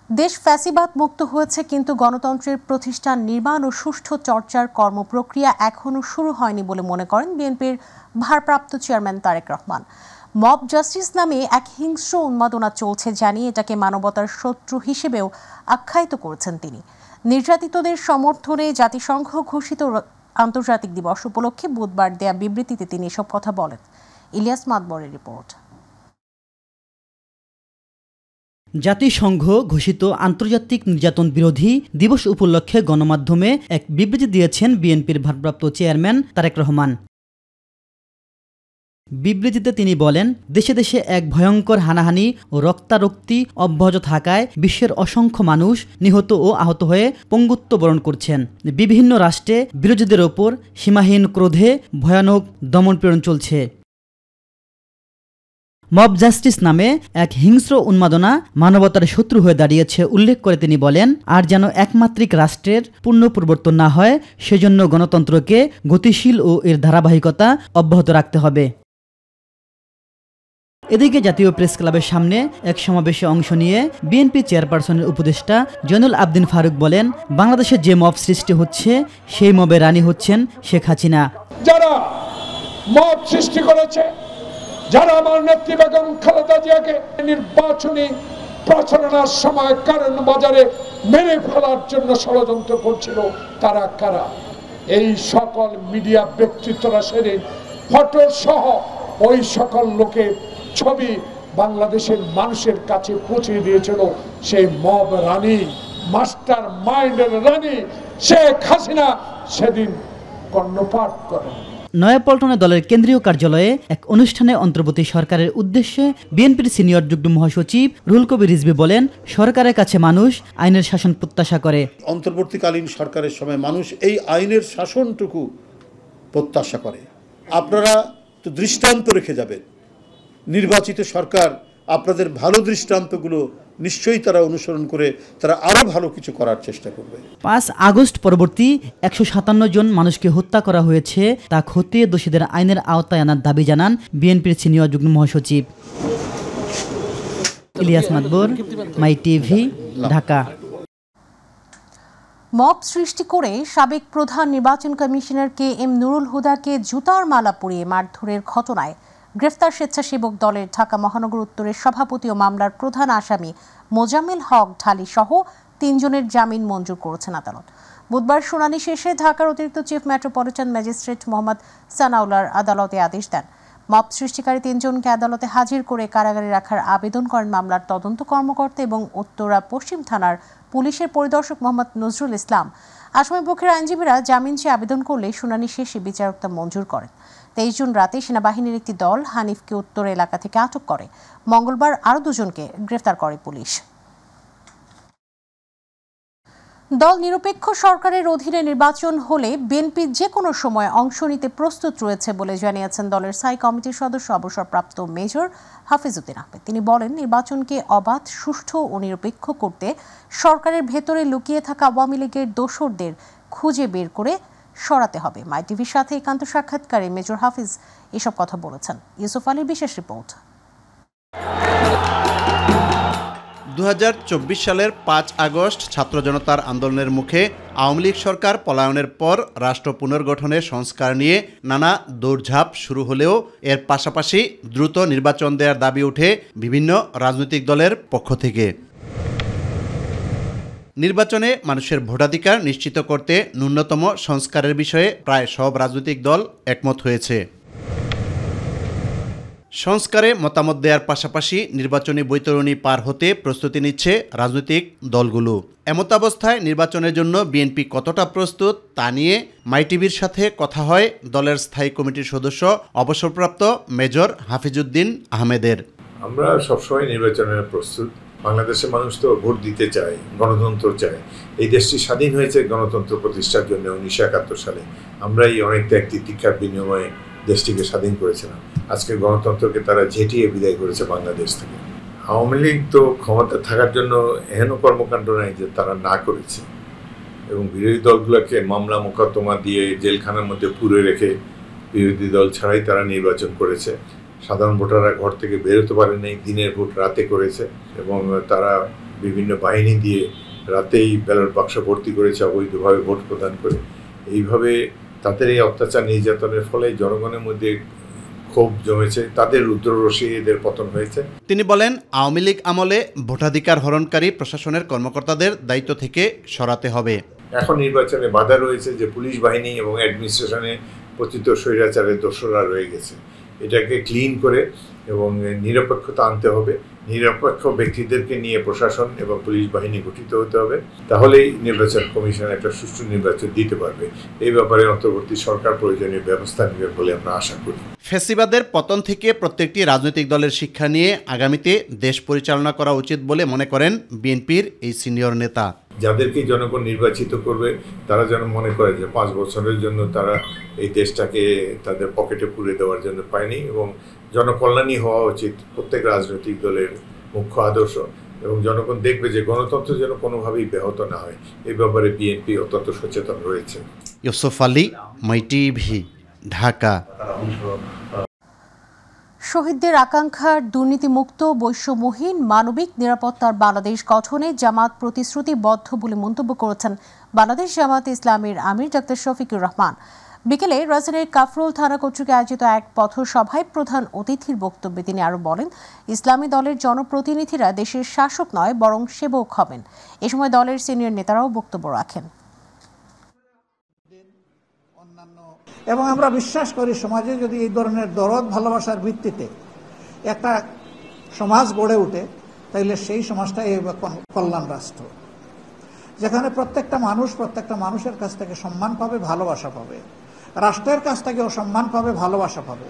দেশ ফ্যাসিবাদ মুক্ত হয়েছে, কিন্তু গণতন্ত্রের প্রতিষ্ঠান নির্মাণ ও সুষ্ঠু চর্চার কর্মপ্রক্রিয়া এখনও শুরু হয়নি বলে মনে করেন বিএনপির ভারপ্রাপ্ত chairman Tarique Rahman. Mob justice নামে এক হিংস্র উন্মাদনা চলছে জানিয়ে এটাকে মানবতার শত্রু হিসেবেও আখ্যায়িত করেছেন তিনি। নির্যাতিতদের সমর্থনে জাতিসংঘ ঘোষিত আন্তর্জাতিক দিবস উপলক্ষে বুধবার দেয়া বিবৃতিতে তিনি এসব কথা বলেন। ইলিয়াস মাতবরের রিপোর্ট। জাতিসংঘ ঘোষিত আন্তর্জাতিক নির্যাতন বিরোধী দিবস উপলক্ষে গণমাধ্যমে এক বিবৃতি দিয়েছেন বিএনপির ভারপ্রাপ্ত চেয়ারম্যান তারেক রহমান। বিবৃতিতে তিনি বলেন, দেশে দেশে এক ভয়ঙ্কর হানাহানি ও রক্তারক্তি অব্যাহত থাকায় বিশ্বের অসংখ্য মানুষ নিহত ও আহত হয়ে পঙ্গুত্ব বরণ করছেন। বিভিন্ন রাষ্ট্রে বিরোধীদের ওপর সীমাহীন ক্রোধে ভয়ানক দমনপীড়ন চলছে। মব জাস্টিস নামে এক হিংস্র উন্মাদনা মানবতার শত্রু হয়ে দাঁড়িয়েছে উল্লেখ করে তিনি বলেন, আর যেন একমাত্রিক রাষ্ট্রের পূর্ণ পরিবর্তন না হয়, সেজন্য গণতন্ত্রকে গতিশীল ও এর ধারাবাহিকতা অব্যাহত রাখতে হবে। এদিকে জাতীয় প্রেস ক্লাবের সামনে এক সমাবেশে অংশ নিয়ে বিএনপি চেয়ারপারসনের উপদেষ্টা জয়নুল আবদিন ফারুক বলেন, বাংলাদেশে যে মব সৃষ্টি হচ্ছে সেই মবে রানী হচ্ছেন শেখ হাসিনা। যারা মব সৃষ্টি করেছে, যারা আমার নেত্রী বেগম খালেদা জিয়াকে নির্বাচনী প্রচারণার সময় কারণ বাজারে মেরে ফেলার জন্য ষড়যন্ত্র করছিল, তারা কারা? এই সকল মিডিয়া ব্যক্তিত্বরা সেদিন ফটো সহ ওই সকল লোকের ছবি বাংলাদেশের মানুষের কাছে পৌঁছে দিয়েছিল। সেই মব রানী, মাস্টার মাইন্ডের রানী শেখ হাসিনা সেদিন কর্ণপাত করেন। নয়াপল্টনে দলের কেন্দ্রীয় কার্যালয়ে এক অনুষ্ঠানে অন্তর্বর্তী সরকারের উদ্দেশ্যে বিএনপির সিনিয়র যুগ্ম মহাসচিব রুহুল কবির রিজভী বলেন, সরকারের কাছে মানুষ আইনের শাসন প্রত্যাশা করে। অন্তর্বর্তীকালীন সরকারের সময় মানুষ এই আইনের শাসনটুকু প্রত্যাশা করে। আপনারা তো দৃষ্টান্ত রেখে যাবেন, নির্বাচিত সরকার আপনাদের ভালো দৃষ্টান্তগুলো নিশ্চয়ই তারা অনুসরণ করে তারা আরও ভালো কিছু করার চেষ্টা করবে। 5 আগস্ট পরবর্তী 157 জন মানুষকে হত্যা করা হয়েছে, তা খতিয়ে দোষীদের আইনের আওতায় আনার দাবি জানান বিএনপির সিনিয়র যুগ্ম মহাসচিব। ইলিয়াস মাতবর, মাই টিভি, ঢাকা। মব সৃষ্টি করে সাবেক প্রধান নির্বাচন কমিশনার KM নুরুল হুদাকে জুতার মালা পরিয়ে মারধরের ঘটনায় গ্রেফতার স্বেচ্ছাসেবক দলের ঢাকা মহানগর উত্তরের সভাপতি ও মামলার প্রধান আসামি মোজাম্মেল হক ঢালি সহ 3 জনের জামিন মঞ্জুর করেছেন আদালত। বুধবার শুনানি শেষে ঢাকার অতিরিক্ত চিফ মেট্রোপলিটন ম্যাজিস্ট্রেট মোহাম্মদ সানাউল্লাহর আদালতে আদেশ দেন। মব সৃষ্টিকারী 3 জনকে আদালতে হাজির করে কারাগারে রাখার আবেদন করেন মামলার তদন্ত কর্মকর্তা এবং উত্তরা পশ্চিম থানার পুলিশের পরিদর্শক মোহাম্মদ নজরুল ইসলাম। আসামিপক্ষের আইনজীবীরা জামিন চেয়ে আবেদন করলে শুনানি শেষে বিচারক তা মঞ্জুর করেন। 23 জুন রাতে সেনাবাহিনীর একটি দল হানিফকে উত্তর এলাকা থেকে আটক করে। মঙ্গলবার আরও 2 জনকে গ্রেফতার করে পুলিশ। দল নিরপেক্ষ সরকারের অধীনে নির্বাচন হলে বিএনপি যে কোনো সময় অংশ নিতে প্রস্তুত রয়েছে বলে জানিয়েছেন দলের স্থায়ী কমিটির সদস্য অবসরপ্রাপ্ত মেজর হাফিজউদ্দিন আহমেদ। তিনি বলেন, নির্বাচনকে অবাধ, সুষ্ঠু ও নিরপেক্ষ করতে সরকারের ভেতরে লুকিয়ে থাকা আওয়ামী লীগের দোসরদের খুঁজে বের করে সরাতে হবে। মাই টিভির সাথে একান্ত সাক্ষাৎকারে মেজর হাফিজ এসব কথা বলেছেন। ইউসুফ আলীর বিশেষ রিপোর্ট। 2024 সালের 5 আগস্ট ছাত্র জনতার আন্দোলনের মুখে আওয়ামী লীগ সরকার পলায়নের পর রাষ্ট্র পুনর্গঠনের সংস্কার নিয়ে নানা দৌড়ঝাঁপ শুরু হলেও এর পাশাপাশি দ্রুত নির্বাচন দেওয়ার দাবি ওঠে বিভিন্ন রাজনৈতিক দলের পক্ষ থেকে। নির্বাচনে মানুষের ভোটাধিকার নিশ্চিত করতে ন্যূনতম সংস্কারের বিষয়ে প্রায় সব রাজনৈতিক দল একমত হয়েছে। সংস্কারে মতামত দেওয়ার পাশাপাশি নির্বাচনী বৈতরণী পার হতে প্রস্তুতি নিচ্ছে রাজনৈতিক দলগুলো। এমতাবস্থায় নির্বাচনের জন্য বিএনপি কতটা প্রস্তুত তা নিয়ে মাই টিভির সাথে কথা হয় দলের স্থায়ী কমিটির সদস্য অবসরপ্রাপ্ত মেজর হাফিজউদ্দিন আহমেদের। আমরা সবসময় নির্বাচনের প্রস্তুত। বাংলাদেশের মানুষ তো ভোট দিতে চায়, গণতন্ত্র চায়। এই দেশটি স্বাধীন হয়েছে গণতন্ত্র প্রতিষ্ঠার জন্য 1971 সালে। আমরাই অনেক ত্যাগ তিতিক্ষার বিনিময়ে দেশটিকে স্বাধীন করেছিলাম। আজকে গণতন্ত্রকে তারা ঝেঁটিয়ে বিদায় করেছে বাংলাদেশ থেকে। আওয়ামী লীগ তো ক্ষমতা থাকার জন্য এহেন কর্মকাণ্ড নাই যে তারা না করেছে, এবং বিরোধী দলগুলোকে মামলা মোকদ্দমা দিয়ে জেলখানার মধ্যে পুরে রেখে বিরোধী দল ছাড়াই তারা নির্বাচন করেছে। সাধারণ ভোটাররা ঘর থেকে বেরোতে পারেনি, দিনের ভোট রাতে করেছে, এবং তারা বিভিন্ন বাহিনী দিয়ে রাতেই ব্যালট বাক্স ভর্তি করেছে, অবৈধভাবে ভোট প্রদান করে। এইভাবে তাদের এই অত্যাচার নির্যাতনের ফলে জনগণের মধ্যে ক্ষোভ জমেছে, তাদের রুদ্ররশ্মি এদের পতন হয়েছে। তিনি বলেন, আওয়ামী লীগ আমলে ভোটাধিকার হরণকারী প্রশাসনের কর্মকর্তাদের দায়িত্ব থেকে সরাতে হবে। এখন নির্বাচনে বাধা রয়েছে যে পুলিশ বাহিনী এবং অ্যাডমিনিস্ট্রেশনে পতিত স্বৈরাচারের দোসররা রয়ে গেছে। এটাকে ক্লিন করে এবং নিরপেক্ষতা আনতে হবে। নিরপেক্ষ ব্যক্তিদেরকে নিয়ে প্রশাসন এবং পুলিশ বাহিনী গঠিত হতে হবে, তাহলেই নির্বাচন কমিশন একটা সুষ্ঠু নির্বাচন দিতে পারবে। এই ব্যাপারে অন্তর্বর্তী সরকার প্রয়োজনীয় ব্যবস্থা নেবে বলে আমরা আশা করি। ফ্যাসিবাদের পতন থেকে প্রত্যেকটি রাজনৈতিক দলের শিক্ষা নিয়ে আগামীতে দেশ পরিচালনা করা উচিত বলে মনে করেন বিএনপির এই সিনিয়র নেতা। যাদেরকে জনগণ নির্বাচিত করবে তারা যেন মনে করে যে 5 বছরের জন্য তারা এই দেশটাকে তাদের পকেটে পুরে দেওয়ার জন্য পায়নি, এবং জনকল্যাণই হওয়া উচিত প্রত্যেক রাজনৈতিক দলের মুখ্য আদর্শ, এবং জনগণ দেখবে যে গণতন্ত্র যেন কোনোভাবেই ব্যাহত না হয়। এই ব্যাপারে বিএনপি অত্যন্ত সচেতন রয়েছে। ইউসুফ আলী, মাইটিভি, ঢাকা। শহীদদের আকাঙ্ক্ষার দুর্নীতিমুক্ত, বৈষম্যহীন, মানবিক নিরাপত্তার বাংলাদেশ গঠনে জামাত প্রতিশ্রুতিবদ্ধ বলে মন্তব্য করেছেন বাংলাদেশ জামাত ইসলামীর আমির ডক্টর শফিকুর রহমান। বিকেলে রাজধানীর কাফরুল থানা কর্তৃক আয়োজিত এক পথসভায় প্রধান অতিথির বক্তব্যে তিনি আরও বলেন, ইসলামী দলের জনপ্রতিনিধিরা দেশের শাসক নয় বরং সেবক হবেন। এ সময় দলের সিনিয়র নেতারাও বক্তব্য রাখেন। এবং আমরা বিশ্বাস করি সমাজে যদি এই ধরনের দরদ ভালোবাসার ভিত্তিতে একটা সমাজ গড়ে ওঠে, তাহলে সেই সমাজটাই কল্যাণ রাষ্ট্র, যেখানে প্রত্যেকটা মানুষের কাছ থেকে সম্মান পাবে, ভালোবাসা পাবে, রাষ্ট্রের কাছ থেকে অসম্মান পাবে, ভালোবাসা পাবে।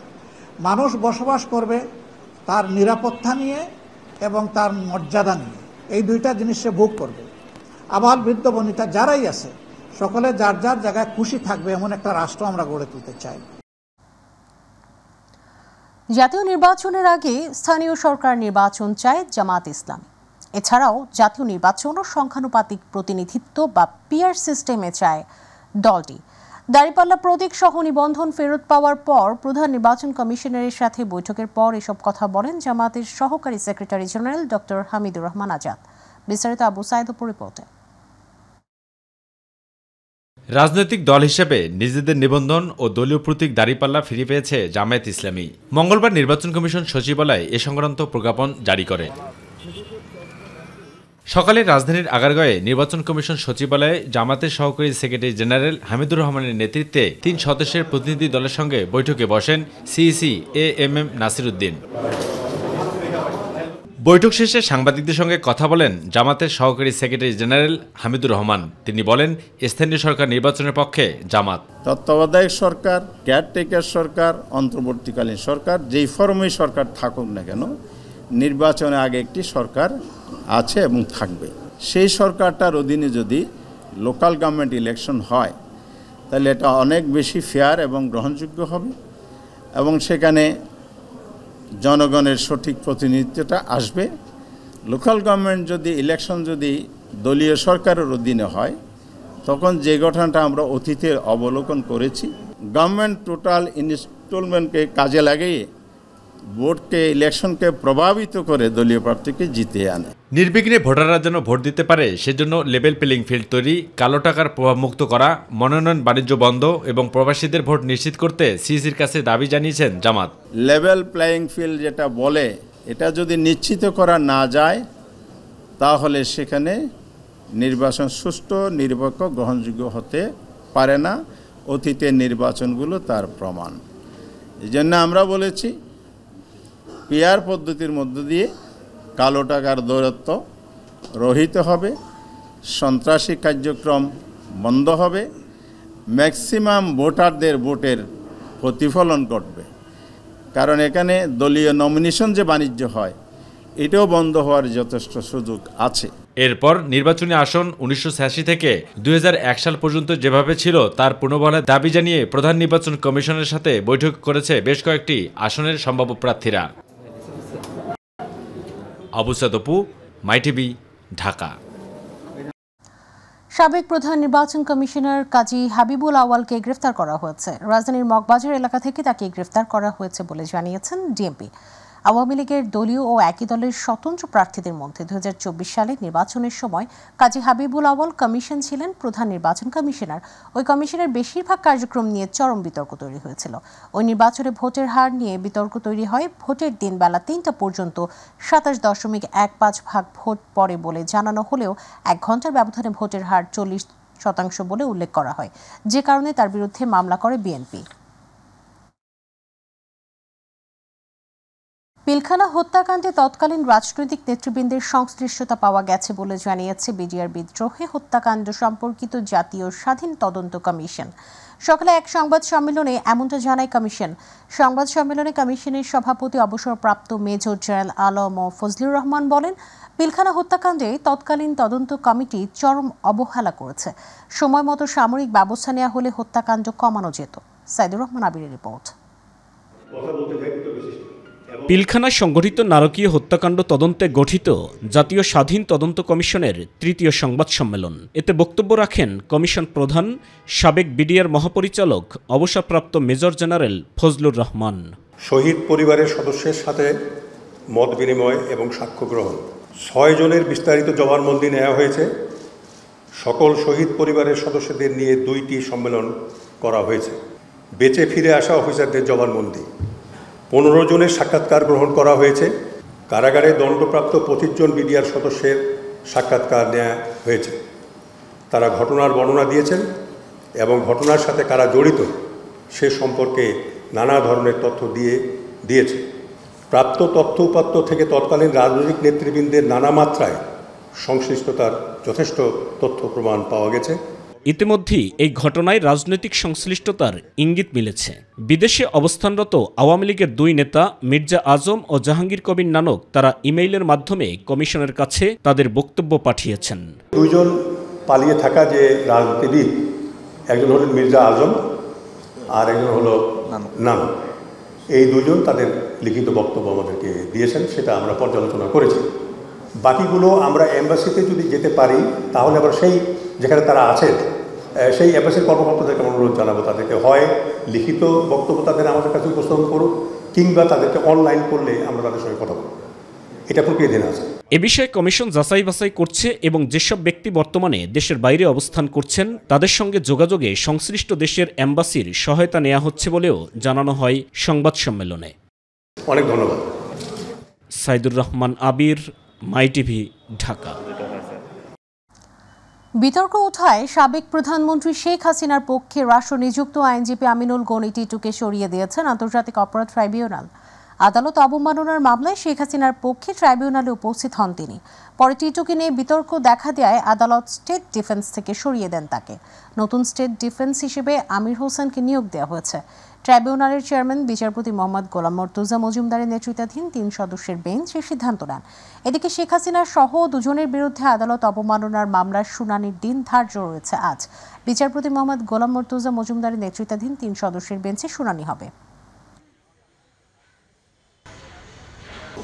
মানুষ বসবাস করবে তার নিরাপত্তা নিয়ে এবং তার মর্যাদা নিয়ে, এই দুইটা জিনিস সে ভোগ করবে। আবাল বৃদ্ধ বনিতা যারাই আছে সকলে যার যার জায়গায় খুশি থাকবে, এমন একটা রাষ্ট্র আমরা গড়ে তুলতে চাই। জাতীয় নির্বাচনের আগে স্থানীয় সরকার নির্বাচন চায় জামাত ইসলামী। এছাড়াও জাতীয় নির্বাচন ও সংখ্যানুপাতিক প্রতিনিধিত্ব বা পিআর সিস্টেমে চায় দলটি। দাঁড়িপাল্লা প্রতীক সহ নিবন্ধন ফেরত পাওয়ার পর প্রধান নির্বাচন কমিশনারের সাথে বৈঠকের পর এসব কথা বলেন জামাতের সহকারী secretary general doctor Hamidur Rahman Azad. বিস্তারিত আবু সাইদ রিপোর্টে। রাজনৈতিক দল হিসেবে নিজেদের নিবন্ধন ও দলীয় প্রতীক দাঁড়িপাল্লা ফিরে পেয়েছে জামায়াত ইসলামী। মঙ্গলবার নির্বাচন কমিশন সচিবালয় এ সংক্রান্ত প্রজ্ঞাপন জারি করে। সকালে রাজধানীর আগারগাঁয়ে নির্বাচন কমিশন সচিবালয়ে জামাতের সহকারী সেক্রেটারি জেনারেল হামিদুর রহমানের নেতৃত্বে 3 সদস্যের প্রতিনিধি দলের সঙ্গে বৈঠকে বসেন সিইসি এএমএম নাসির উদ্দিন। বৈঠক শেষে সাংবাদিকদের সঙ্গে কথা বলেন জামাতের সহকারী সেক্রেটারি জেনারেল হামিদুর রহমান। তিনি বলেন, স্থানীয় সরকার নির্বাচনের পক্ষে জামাত। তত্ত্বাবধায়ক সরকার, কেয়ারটেকার সরকার, অন্তর্বর্তীকালীন সরকার, যেই ফর্মেই সরকার থাকুক না কেন, নির্বাচনের আগে একটি সরকার আছে এবং থাকবে। সেই সরকারটার অধীনে যদি লোকাল গভর্নমেন্ট ইলেকশন হয়, তাহলে এটা অনেক বেশি ফেয়ার এবং গ্রহণযোগ্য হবে, এবং সেখানে জনগণের সঠিক প্রতিনিধিত্বটা আসবে। লোকাল গভর্নমেন্ট যদি ইলেকশন যদি দলীয় সরকারের অধীনে হয়, তখন যে ঘটনাটা আমরা অতীতে অবলোকন করেছি, গভর্নমেন্ট টোটাল ইনস্টলমেন্টকে কাজে লাগিয়ে ভোটকে, ইলেকশনকে প্রভাবিত করে দলীয় প্রার্থীকে জিতিয়ে আনে। নির্বিঘ্নে ভোটাররা যেন ভোট দিতে পারে সেজন্য লেভেল প্লেইং ফিল্ড তৈরি, কালো টাকার প্রভাবমুক্ত করা, মনোনয়ন বাণিজ্য বন্ধ এবং প্রবাসীদের ভোট নিশ্চিত করতে সিইসির কাছে দাবি জানিয়েছেন জামাত। লেভেল প্লেইং ফিল্ড যেটা বলে, এটা যদি নিশ্চিত করা না যায়, তাহলে সেখানে নির্বাচন সুষ্ঠু, নিরপেক্ষ, গ্রহণযোগ্য হতে পারে না। অতীতের নির্বাচনগুলো তার প্রমাণ। এই জন্য আমরা বলেছি, পিআর পদ্ধতির মধ্য দিয়ে কালো টাকার দৌরাত্ম্য রহিত হবে, সন্ত্রাসী কার্যক্রম বন্ধ হবে, ম্যাক্সিমাম ভোটারদের ভোটের প্রতিফলন ঘটবে। কারণ এখানে দলীয় নমিনেশন যে বাণিজ্য হয়, এটাও বন্ধ হওয়ার যথেষ্ট সুযোগ আছে। এরপর নির্বাচনী আসন 1986 থেকে 2001 সাল পর্যন্ত যেভাবে ছিল তার পুনর্বহালের দাবি জানিয়ে প্রধান নির্বাচন কমিশনের সাথে বৈঠক করেছে বেশ কয়েকটি আসনের সম্ভাব্য প্রার্থীরা। আবু সাদপু, মাইটিভি, ঢাকা। সাবেক প্রধান নির্বাচন কমিশনার কাজী হাবিবুল আওয়ালকে গ্রেফতার করা হয়েছে। রাজধানীর মগবাজার এলাকা থেকে তাকে গ্রেফতার করা হয়েছে বলে জানিয়েছেন ডিএমপি। আওয়ামী লীগের দলীয় ও একই দলের স্বতন্ত্র প্রার্থীদের মধ্যে 2024 সালের নির্বাচনের সময় কাজী হাবিবুল আউয়াল কমিশন ছিলেন প্রধান নির্বাচন কমিশনার। ওই কমিশনের বেশিরভাগ কার্যক্রম নিয়ে চরম বিতর্ক তৈরি হয়েছিল। ওই নির্বাচনে ভোটের হার নিয়ে বিতর্ক তৈরি হয়। ভোটের দিন বেলা 3টা পর্যন্ত 27.15% ভোট পড়ে বলে জানানো হলেও 1 ঘন্টার ব্যবধানে ভোটের হার 40% বলে উল্লেখ করা হয়, যে কারণে তার বিরুদ্ধে মামলা করে বিএনপি। পিলখানা হত্যাকাণ্ডে তৎকালীন রাজনৈতিক নেতৃবৃন্দের সংশ্লিষ্টতা পাওয়া গেছে বলে জানিয়েছে বিডিআর বিদ্রোহে হত্যাকাণ্ড সম্পর্কিত জাতীয় স্বাধীন তদন্ত কমিশন। সকালে এক সংবাদ সম্মেলনে এমনটা জানায় কমিশন। সংবাদ সম্মেলনে কমিশনের সভাপতি অবসরপ্রাপ্ত মেজর জেনারেল আলম ফজলুর রহমান বলেন, পিলখানা হত্যাকাণ্ডে তৎকালীন তদন্ত কমিটি চরম অবহেলা করেছে। সময় মতো সামরিক ব্যবস্থা নেওয়া হলে হত্যাকাণ্ড কমানো যেত। সাইদুর রহমান আবিরের রিপোর্ট। পিলখানা সংগঠিত নারকীয় হত্যাকাণ্ড তদন্তে গঠিত জাতীয় স্বাধীন তদন্ত কমিশনের ৩য় সংবাদ সম্মেলন। এতে বক্তব্য রাখেন কমিশন প্রধান সাবেক বিডিআর মহাপরিচালক অবসরপ্রাপ্ত মেজর জেনারেল ফজলুর রহমান। শহীদ পরিবারের সদস্যের সাথে মত বিনিময় এবং সাক্ষ্য গ্রহণ, 6 জনের বিস্তারিত জবানবন্দি নেওয়া হয়েছে। সকল শহীদ পরিবারের সদস্যদের নিয়ে 2টি সম্মেলন করা হয়েছে। বেঁচে ফিরে আসা অফিসারদের জবানবন্দি, 15 জনের সাক্ষাৎকার গ্রহণ করা হয়েছে। কারাগারে দণ্ডপ্রাপ্ত 25 জন বিডিআর সদস্যের সাক্ষাৎকার নেওয়া হয়েছে। তারা ঘটনার বর্ণনা দিয়েছেন এবং ঘটনার সাথে কারা জড়িত সে সম্পর্কে নানা ধরনের তথ্য দিয়েছে। প্রাপ্ত তথ্য উপাত্ত থেকে তৎকালীন রাজনৈতিক নেতৃবৃন্দের নানা মাত্রায় সংশ্লিষ্টতার যথেষ্ট তথ্য প্রমাণ পাওয়া গেছে। ইতিমধ্যেই এই ঘটনায় রাজনৈতিক সংশ্লিষ্টতার ইঙ্গিত মিলেছে। বিদেশে অবস্থানরত আওয়ামী লীগের 2 নেতা মির্জা আজম ও জাহাঙ্গীর কবির নানক তারা ইমেইলের মাধ্যমে কমিশনের কাছে তাদের বক্তব্য পাঠিয়েছেন। 2 জন পালিয়ে থাকা যে রাজনীতিবিদ, একজন হলেন মির্জা আজম আর একজন হলো নানক, এই 2 জন তাদের লিখিত বক্তব্য আমাদেরকে দিয়েছেন, সেটা আমরা পর্যালোচনা করেছি। বাকিগুলো আমরা এম্বাসিতে যদি যেতে পারি তাহলে আবার সেই যেখানে তারা আছে সেই এম্বাসির কর্মকর্তাদেরকে অনুরোধ জানাবো, তাদেরকে হয় লিখিত বক্তব্য তাদের আমাদের কাছে উপস্থাপন করুক, কিংবা তাদেরকে অনলাইন করলে আমরা তাদের সঙ্গে কথা বলব। এটা প্রক্রিয়াধীন আছে। এ বিষয়ে কমিশন যাচাই বাছাই করছে এবং যেসব ব্যক্তি বর্তমানে দেশের বাইরে অবস্থান করছেন তাদের সঙ্গে যোগাযোগে সংশ্লিষ্ট দেশের এম্বাসির সহায়তা নেওয়া হচ্ছে বলেও জানানো হয় সংবাদ সম্মেলনে। অনেক ধন্যবাদ। সাইদুর রহমান আবির, মাই টিভি, ঢাকা। বিতর্ক ওঠায় সাবেক প্রধানমন্ত্রী শেখ হাসিনার পক্ষে রাষ্ট্রনিযুক্ত আইনজীবী আমিনুল গনি টিটুকে সরিয়ে দিয়েছেন আন্তর্জাতিক অপরাধ ট্রাইব্যুনাল। আদালত অবমাননার মামলায় শেখ হাসিনার পক্ষে ট্রাইব্যুনালে উপস্থিত হন তিনি। পরে টিটুকে নিয়ে বিতর্ক দেখা দেয় আদালত স্টেট ডিফেন্স থেকে সরিয়ে দেন তাকে। নতুন স্টেট ডিফেন্স হিসেবে আমির হোসেনকে নিয়োগ দেওয়া হয়েছে। ট্রাইব্যুনালের চেয়ারম্যান বিচারপতি মোহাম্মদ গোলাম মর্তুজা মজুমদারের নেতৃত্বাধীন 3 সদস্যের বেঞ্চ এই সিদ্ধান্ত নেন। এদিকে শেখ হাসিনা সহ 2 জনের বিরুদ্ধে আদালত অবমাননার মামলার শুনানির দিন ধার্য রয়েছে আজ। বিচারপতি মোহাম্মদ গোলাম মর্তুজা মজুমদারের নেতৃত্বাধীন 3 সদস্যের বেঞ্চে শুনানি হবে।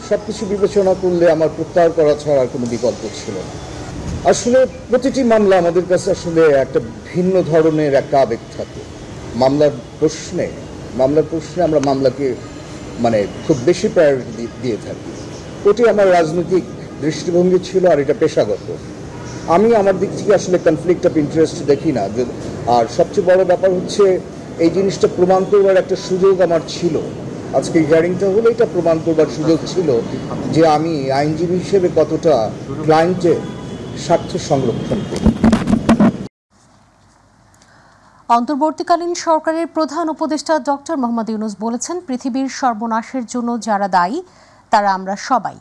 সবকিছু বিবেচনা করলে আমার প্রত্যাহার করা ছাড়া কোনো বিকল্প ছিল না। আসলে প্রতিটি মামলা আমাদের কাছে আসলে একটা ভিন্ন ধরনের একটা আবেগ থাকে। মামলার প্রশ্নে আমরা মামলাকে খুব বেশি প্রায়োরিটি দিয়ে থাকি। ওটি আমার রাজনৈতিক দৃষ্টিভঙ্গি ছিল, আর এটা পেশাগত। আমি আমার দিক থেকে আসলে কনফ্লিক্ট অফ ইন্টারেস্ট দেখি না। আর সবচেয়ে বড় ব্যাপার হচ্ছে এই জিনিসটা প্রমাণ করবার একটা সুযোগ আমার ছিল। আজকে হিয়ারিংটা হলো এটা প্রমাণ করবার সুযোগ ছিল যে আমি আইনজীবী হিসেবে কতটা ক্লায়েন্টের স্বার্থ সংরক্ষণ করি। অন্তর্বর্তীকালীন সরকারের প্রধান উপদেষ্টা ডক্টর মোহাম্মদ ইউনূস বলেছেন, পৃথিবীর সর্বনাশের জন্য যারা দায়ী তারা আমরা সবাই,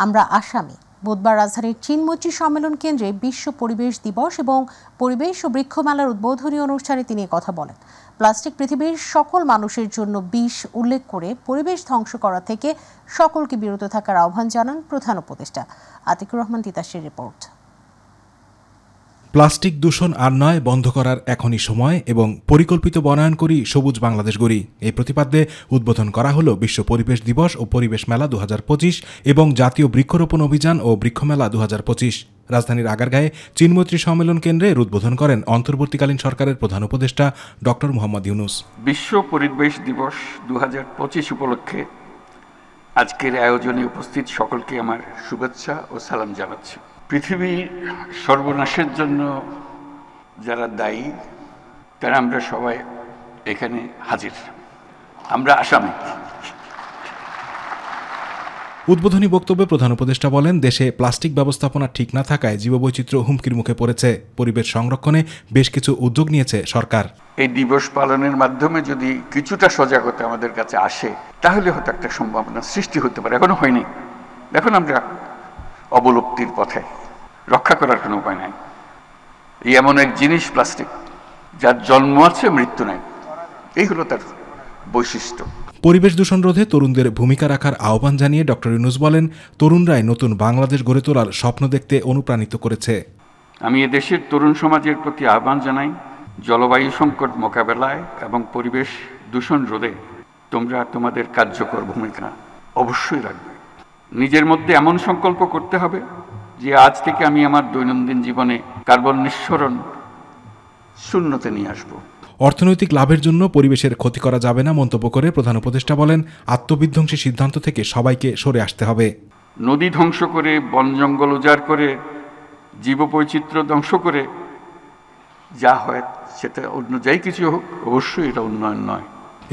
আমরা আসামি। বুধবার রাজধানীর চিনমৈত্রী সম্মেলন কেন্দ্রে বিশ্ব পরিবেশ দিবস এবং পরিবেশ ও বৃক্ষমেলার উদ্বোধনী অনুষ্ঠানে তিনি কথা বলেন। প্লাস্টিক পৃথিবীর সকল মানুষের জন্য বিষ উল্লেখ করে পরিবেশ ধ্বংস করা থেকে সকলকে বিরত থাকার আহ্বান জানান প্রধান উপদেষ্টা। আতিকুর রহমান তিতাসের রিপোর্ট। প্লাস্টিক দূষণ আর নয়, বন্ধ করার এখনই সময় এবং পরিকল্পিত বনায়ন করি, সবুজ বাংলাদেশ গড়ি। এই প্রতিপাদ্যে উদ্বোধন করা হলো বিশ্ব পরিবেশ দিবস ও পরিবেশ মেলা 2025 এবং জাতীয় বৃক্ষরোপণ অভিযান ও বৃক্ষমেলা 2025। রাজধানীর আগারগাঁয়ে চিনমৈত্রী সম্মেলন কেন্দ্রে উদ্বোধন করেন অন্তর্বর্তীকালীন সরকারের প্রধান উপদেষ্টা ডক্টর মোহাম্মদ ইউনূস। বিশ্ব পরিবেশ দিবস 2025 উপলক্ষে আজকের আয়োজনে উপস্থিত সকলকে আমার শুভেচ্ছা ও সালাম জানাচ্ছি। পৃথিবীর সর্বনাশের জন্য যারা দায়ী তারা আমরা সবাই এখানে হাজির, আমরা আসামি। উদ্বোধনী বক্তব্যে প্রধান উপদেষ্টা বলেন, দেশে প্লাস্টিক ব্যবস্থাপনা ঠিক না থাকায় জীববৈচিত্র্য হুমকির মুখে পড়েছে। পরিবেশ সংরক্ষণে বেশ কিছু উদ্যোগ নিয়েছে সরকার। এই দিবস পালনের মাধ্যমে যদি কিছুটা সজাগতা আমাদের কাছে আসে তাহলে হয়তো একটা সম্ভাবনা সৃষ্টি হতে পারে। এখনো হয়নি, এখন আমরা অবলুপ্তির পথে, রক্ষা করার কোনো উপায় নাই। এই এমন এক জিনিস প্লাস্টিক যার জন্ম আছে মৃত্যু নাই, এই হলো তার বৈশিষ্ট্য। পরিবেশ দূষণ রোধে তরুণদের ভূমিকা রাখার আহ্বান জানিয়ে ডক্টর ইউনূস বলেন, তরুণরাই নতুন বাংলাদেশ গড়ে তোলার স্বপ্ন দেখতে অনুপ্রাণিত করেছে। আমি এদেশের তরুণ সমাজের প্রতি আহ্বান জানাই, জলবায়ু সংকট মোকাবেলায় এবং পরিবেশ দূষণ রোধে তোমরা তোমাদের কার্যকর ভূমিকা অবশ্যই রাখবে। নিজের মধ্যে এমন সংকল্প করতে হবে যে আজ থেকে আমি আমার দৈনন্দিন জীবনে কার্বন নিঃসরণ শূন্যতে নিয়ে আসব। অর্থনৈতিক লাভের জন্য পরিবেশের ক্ষতি করা যাবে না মন্তব্য করে প্রধান উপদেষ্টা বলেন, আত্মবিধ্বংসী সিদ্ধান্ত থেকে সবাইকে সরে আসতে হবে। নদী ধ্বংস করে, বন জঙ্গল উজাড় করে, জীববৈচিত্র্য ধ্বংস করে যা হয় সেটা অন্য যাই কিছু হোক, অবশ্যই এটা উন্নয়ন নয়।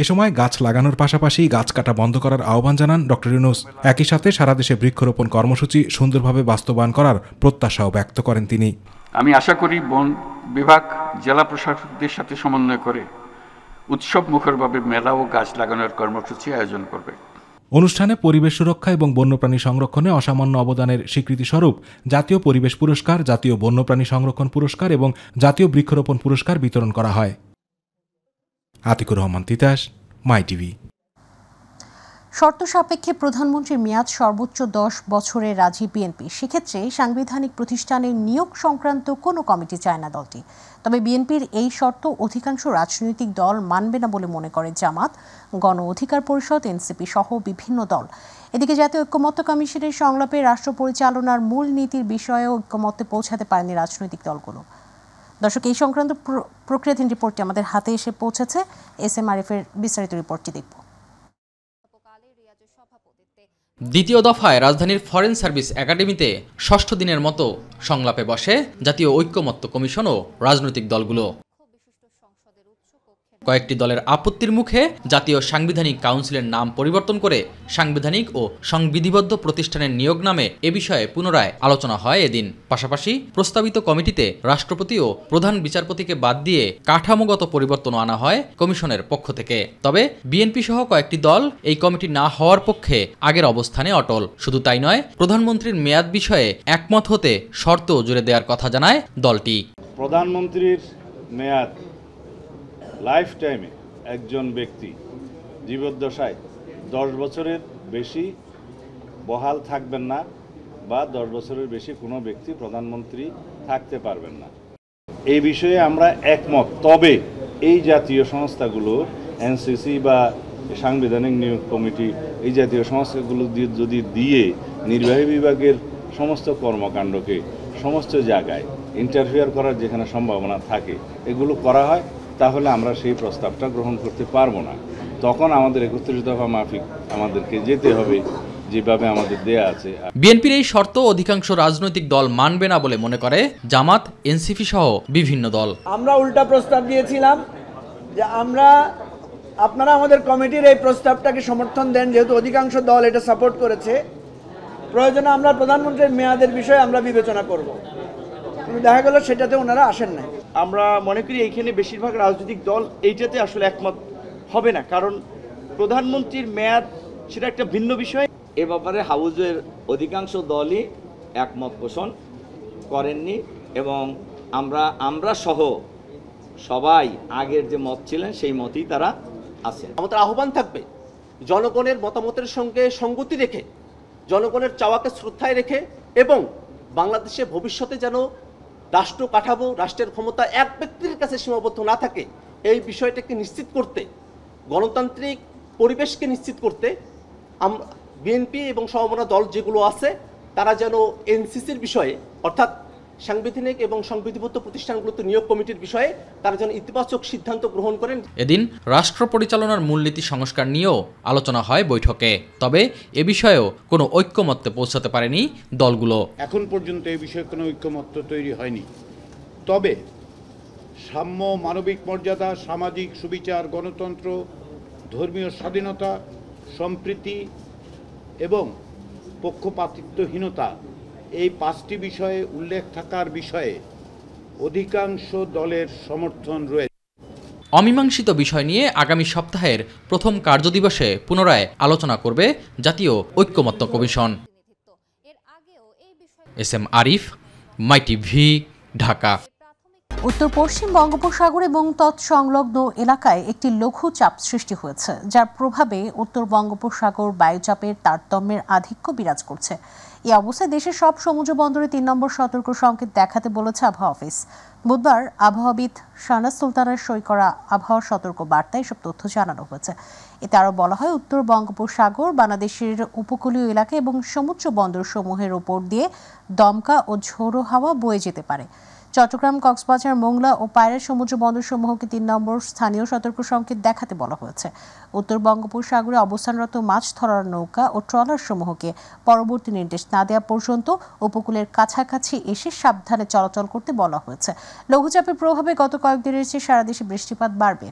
এ সময় গাছ লাগানোর পাশাপাশি গাছ কাটা বন্ধ করার আহ্বান জানান ডক্টর ইউনূস। একই সাথে সারা দেশে বৃক্ষরোপণ কর্মসূচি সুন্দরভাবে বাস্তবায়ন করার প্রত্যাশাও ব্যক্ত করেন তিনি। আমি আশা করি বন বিভাগ জেলা প্রশাসকদের সাথে সমন্বয় করে উৎসব মুখরভাবে মেলা ও গাছ লাগানোর কর্মসূচি আয়োজন করবে। অনুষ্ঠানে পরিবেশ সুরক্ষা এবং বন্যপ্রাণী সংরক্ষণে অসামান্য অবদানের স্বীকৃতিস্বরূপ জাতীয় পরিবেশ পুরস্কার, জাতীয় বন্যপ্রাণী সংরক্ষণ পুরস্কার এবং জাতীয় বৃক্ষরোপণ পুরস্কার বিতরণ করা হয়। আতিকুর রহমান তিতাস, মাই টিভি। শর্ত সাপেক্ষে প্রধানমন্ত্রীর মেয়াদ সর্বোচ্চ 10 বছরে রাজি বিএনপি। সেক্ষেত্রে সাংবিধানিক প্রতিষ্ঠানের নিয়োগ সংক্রান্ত কোনো কমিটি চায় না দলটি। তবে বিএনপির এই শর্ত অধিকাংশ রাজনৈতিক দল মানবে না বলে মনে করে জামাত, গণ অধিকার পরিষদ, এনসিপি সহ বিভিন্ন দল। এদিকে জাতীয় ঐক্যমত্য কমিশনের সংলাপে রাষ্ট্র পরিচালনার মূল নীতির বিষয়ে ঐক্যমত্যে পৌঁছাতে পারেনি রাজনৈতিক দলগুলো। দর্শক, এই সংক্রান্ত প্রক্রিয়াধীন রিপোর্টটি আমাদের হাতে এসে পৌঁছেছে। এসএম আরিফের বিস্তারিত রিপোর্টটি দেখব। দ্বিতীয় দফায় রাজধানীর ফরেন সার্ভিস একাডেমিতে ষষ্ঠ দিনের মতো সংলাপে বসে জাতীয় ঐক্যমত্য কমিশন ও রাজনৈতিক দলগুলো। কয়েকটি দলের আপত্তির মুখে জাতীয় সাংবিধানিক কাউন্সিলের নাম পরিবর্তন করে সাংবিধানিক ও সংবিধিবদ্ধ প্রতিষ্ঠানের নিয়োগ নামে এ বিষয়ে পুনরায় আলোচনা হয় এদিন। পাশাপাশি প্রস্তাবিত কমিটিতে রাষ্ট্রপতি ও প্রধান বিচারপতিকে বাদ দিয়ে কাঠামোগত পরিবর্তনও আনা হয় কমিশনের পক্ষ থেকে। তবে বিএনপি সহ কয়েকটি দল এই কমিটি না হওয়ার পক্ষে আগের অবস্থানে অটল। শুধু তাই নয়, প্রধানমন্ত্রীর মেয়াদ বিষয়ে একমত হতে শর্ত জুড়ে দেওয়ার কথা জানায় দলটি। প্রধানমন্ত্রীর মেয়াদ লাইফ টাইমে একজন ব্যক্তি জীবদ্দশায় 10 বছরের বেশি বহাল থাকবেন না বা 10 বছরের বেশি কোনো ব্যক্তি প্রধানমন্ত্রী থাকতে পারবেন না, এই বিষয়ে আমরা একমত। তবে এই জাতীয় সংস্থাগুলো, এনসিসি বা সাংবিধানিক নিয়োগ কমিটি, এই জাতীয় সংস্থাগুলো যদি দিয়ে নির্বাহী বিভাগের সমস্ত কর্মকাণ্ডকে সমস্ত জায়গায় ইন্টারফেয়ার করার যেখানে সম্ভাবনা থাকে এগুলো করা হয়, তাহলে আমরা সেই প্রস্তাবটা গ্রহণ করতে পারবো না। তখন আমাদের 31 দফা মাফিক আমাদেরকে যেতে হবে যেভাবে আমাদের দেয়া আছে। বিএনপির এই শর্ত অধিকাংশ রাজনৈতিক দল মানবে না বলে মনে করে জামাত, এনসিপি সহ বিভিন্ন দল। আমরা উল্টা প্রস্তাব দিয়েছিলাম যে আপনারা আমাদের কমিটির এই প্রস্তাবটাকে সমর্থন দেন, যেহেতু অধিকাংশ দল এটা সাপোর্ট করেছে, প্রয়োজনে আমরা প্রধানমন্ত্রীর মেয়াদের বিষয়ে আমরা বিবেচনা করব। কিন্তু দেখা গেল সেটাতে ওনারা আসেন নাই। আমরা মনে করি এইখানে বেশিরভাগ রাজনৈতিক দল এইটাতে আসলে একমত হবে না, কারণ প্রধানমন্ত্রীর মেয়াদ সেটা একটা ভিন্ন বিষয়। এ ব্যাপারে হাউজের অধিকাংশ দলই একমত পোষণ করেননি এবং আমরা সহ সবাই আগের যে মত ছিলেন সেই মতই তারা আছেন। আমাদের আহ্বান থাকবে জনগণের মতামতের সঙ্গে সঙ্গতি রেখে, জনগণের চাওয়াকে শ্রদ্ধায় রেখে এবং বাংলাদেশে ভবিষ্যতে যেন রাষ্ট্র কাঠামো, রাষ্ট্রের ক্ষমতা এক ব্যক্তির কাছে সীমাবদ্ধ না থাকে, এই বিষয়টাকে নিশ্চিত করতে, গণতান্ত্রিক পরিবেশকে নিশ্চিত করতে বিএনপি এবং সমমনা দল যেগুলো আছে তারা যেন এনসিসির বিষয়ে, অর্থাৎ সাংবিধানিক এবং সংবিধিবদ্ধ প্রতিষ্ঠানগুলোতে নিয়োগ কমিটির বিষয়ে তারা যেন ইতিবাচক সিদ্ধান্ত গ্রহণ করেন। এদিন রাষ্ট্র পরিচালনার মূলনীতি সংস্কার নিয়েও আলোচনা হয় বৈঠকে। তবে এ বিষয়েও কোনো ঐক্যমত্যে পৌঁছাতে পারেনি দলগুলো। এখন পর্যন্ত এই বিষয়ে কোনো ঐক্যমত্য তৈরি হয়নি। তবে সাম্য, মানবিক মর্যাদা, সামাজিক সুবিচার, গণতন্ত্র, ধর্মীয় স্বাধীনতা, সম্প্রীতি এবং পক্ষপাতিত্বহীনতা এই 5টি বিষয়ে উল্লেখ থাকার বিষয়ে অধিকাংশ দলের সমর্থন রয়েছে। অমীমাংসিত বিষয় নিয়ে আগামী সপ্তাহের প্রথম কার্যদিবসে পুনরায় আলোচনা করবে জাতীয় ঐক্যমত্য commission. SM Arif, MyTV, Dhaka. উত্তর পশ্চিম বঙ্গোপসাগর এবং তৎসংলগ্ন এলাকায় একটি লঘুচাপ সৃষ্টি হয়েছে, যার প্রভাবে উত্তর বঙ্গোপসাগর বায়ুচাপের তারতম্যের আধিক্য বিরাজ করছে। এই অবস্থায় দেশের সব সমুদ্র বন্দরে 3 নম্বর সতর্ক সংকেত দেখাতে বলেছে আবহাওয়া অফিস। বুধবার আবহাওয়াবিদ শাহনাজ সুলতানের সই করা আবহাওয়া সতর্ক বার্তায় এসব তথ্য জানানো হয়েছে। এতে আরও বলা হয়, উত্তর বঙ্গোপসাগর, বাংলাদেশের উপকূলীয় এলাকা এবং সমুদ্র বন্দরসমূহের উপর দিয়ে দমকা ও ঝোড়ো হাওয়া বয়ে যেতে পারে। চট্টগ্রাম, কক্সবাজার, মোংলা ও পায়রা সমুদ্র বন্দরসমূহকে 3 নম্বর স্থানীয় সতর্ক সংকেত দেখাতে বলা হয়েছে। উত্তর বঙ্গোপসাগরে অবস্থানরত মাছ ধরার নৌকা ও ট্রলার সমূহকে পরবর্তী নির্দেশ না দেওয়া পর্যন্ত উপকূলের কাছাকাছি এসে সাবধানে চলাচল করতে বলা হয়েছে। লঘুচাপের প্রভাবে গত কয়েকদিনের চেয়ে সারা দেশে বৃষ্টিপাত বাড়বে।